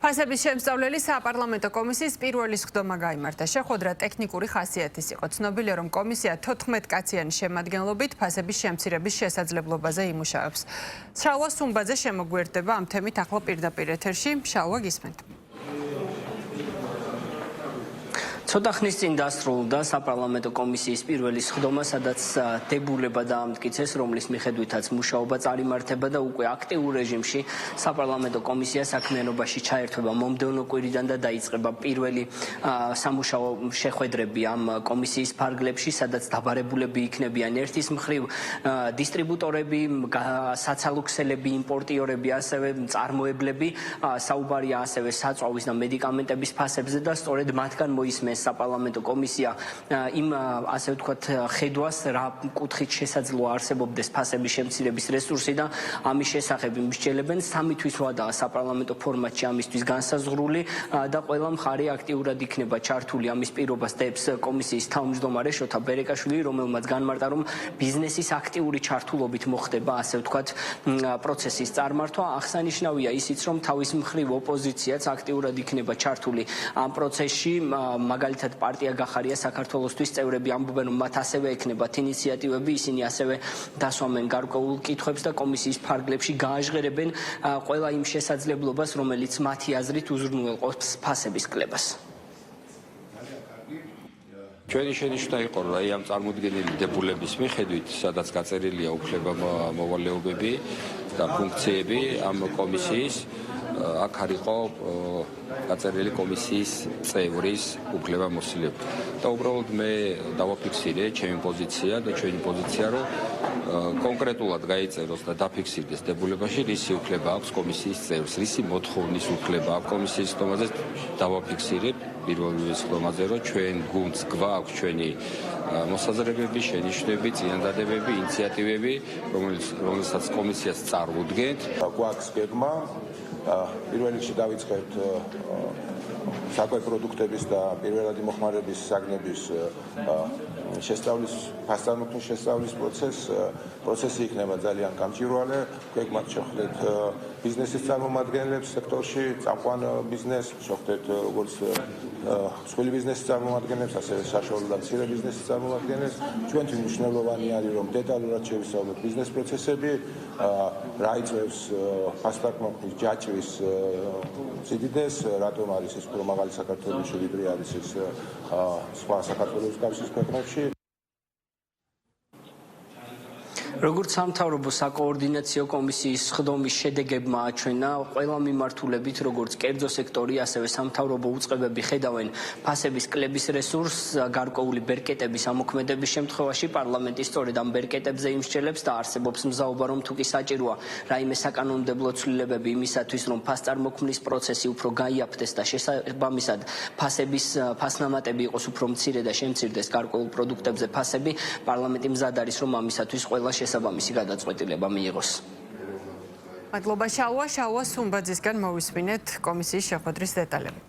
ფასების შემსწავლელი საპარლამენტო კომისიის პირველი სხდომა გაიმართა. შეხვედრა ტექნიკური ხასიათის იყო. ცნობილია, რომ კომისია 14 კაციანი შემადგენლობით ფასების შემცირების შესაძლებლობაზე იმუშავებს. შალვა სუმბაძე შემოგვიერთდება ამ თემით ახლა პირდაპირ ეთერში. შალვა, გისმენთ. ცოტა ხნის წინ დასრულდა საპარლამენტო კომისიის პირველი სხდომა, სადაც დებულება დაამტკიცეს, რომლის მიხედვითაც მუშაობა წარიმართება და უკვე აქტიურ რეჟიმში საპარლამენტო კომისია საქმიანობაში ჩაერთვება მომდევნო კვირიდან და დაიწყება პირველი სამუშაო შეხვედრები ამ კომისიის ფარგლებში, სადაც დაბარებულები იქნებიან ერთის მხრივ დისტრიბუტორები, საცალო-ქსელები, იმპორტიორები, ასევე მწარმოებლები, საუბარია ასევე საწვავის და მედიკამენტების ფასებზე და სწორედ მათგან მოისმენს საპარლამენტო კომისია იმ ასე ვთქვათ ხედვას, რა კუთხით შესაძლოა არსებობდეს ფასების შემცირების რესურსი და ამის შესახებ იმსჯელებენ. 3 თვის ვადაა საპარლამენტო ფორმატში ამისთვის განსაზღვრული და ყველა მხარე აქტიურად იქნება ჩართული ამის პირობას დებს კომისიის თავმჯდომარე შოთა ბერეკაშვილი, რომელმაც განმარტა, რომ ბიზნესის აქტიური ჩართულობით მოხდება ასე ვთქვათ პროცესის წარმართვა. აღსანიშნავია ისიც, რომ თავის მხრივ ოპოზიციაც აქტიურად იქნება ჩართული ამ პროცესში. მაგალითად პარტია გახარია საქართველოსთვის წევრები ამბობენ, რომ მათ ასევე ექნებათ ინიციატივები, ისინი ასევე დასვამენ გარკვეულ კითხვებს და კომისიის ფარგლებში გააჟღერებენ ყველა იმ შესაძლებლობას, რომელიც მათი აზრით უზრუნველყოფს ფასების კლებას. ჩვენი შენიშვნა იყო, რომ ამ წარმოდგენილი დებულების მიხედვით, სადაც გაწერილია უფლება მოვალეობები და ფუნქციები ამ კომისიის, აქ არ იყო გაწერილი კომისიის წევრის უფლება მოსილება. და უბრალოდ მე დავაფიქსირე ჩემი პოზიცია და ჩვენი პოზიცია, რომ კონკრეტულად გაიწეროს და დაფიქსირდეს დებულებაში, რისი უფლება აქვს კომისიის წევრს, რისი მოთხოვნის უფლება აქვს კომისიის სხდომაზე. დავაფიქსირებ პირველი სხდომაზე, რომ ჩვენ გუნდს გვაქვს ჩვენი მოსაზრებები, შენიშვნები, წინადადებები, ინიციატივები, რომელსაც კომისიას წარუდგენთ. გვაქვს გეგმა პირველ რიგში დავიწყებთ საკვე პროდუქტების და პირველადი მოხმარების საგნების შესწავლის, ფასწარმოქმნის შესწავლის პროცესი იქნება ძალიან გამჭვირვალე. გეგმად შევხვდეთ ბიზნესის წარმომადგენლებს სექტორში, წამყვან ბიზნესს, შევხვდეთ როგორც მსხვილი ბიზნესის წარმომადგენლებს, ასევე საშუალო და მცირე ბიზნესის წარმომადგენლებს. ჩვენთვის მნიშვნელოვანი არის, რომ დეტალურად შევისწავლოთ ბიზნეს პროცესები, რა იწვევს ფასტარმოქმნის ჯაჭვის სიდიდეს, რატომ არის ის უფრო მაღალი საქართველოში, ვიდრე არის ის სხვა საქართველოს კავშირის ქვეყნებში. როგორც სამთავრობო საკოორდინაციო კომისიის სხდომის შედეგებმა აჩვენა, ყველა მიმართულებით, როგორც კერძო სექტორი, ასევე სამთავრობო უწყებები ხედავენ ფასების კლების რესურსს, გარკვეული ბერკეტების ამოქმედების შემთხვევაში პარლამენტი სწორედ ამ ბერკეტებზე იმსჯელებს და არსებობს მზაობა, რომ თუ კი საჭიროა რაიმე საკანონმდებლო ცვლილებები იმისათვის, რომ ფასწარმოქმნის პროცესი უფრო გაიაფთეს და შესაბამისად ფასნამატები იყოს უფრო მცირე და შემცირდეს გარკვეულ პროდუქტებზე ფასები, პარლამენტი მზად არის, რომ ამისათვის ყველა შესაბამისი გადაწყვეტილება მიიღოს. მადლობა შალვა სუმბაძისგან მოვისმინეთ კომისიის შეხვედრის დეტალები.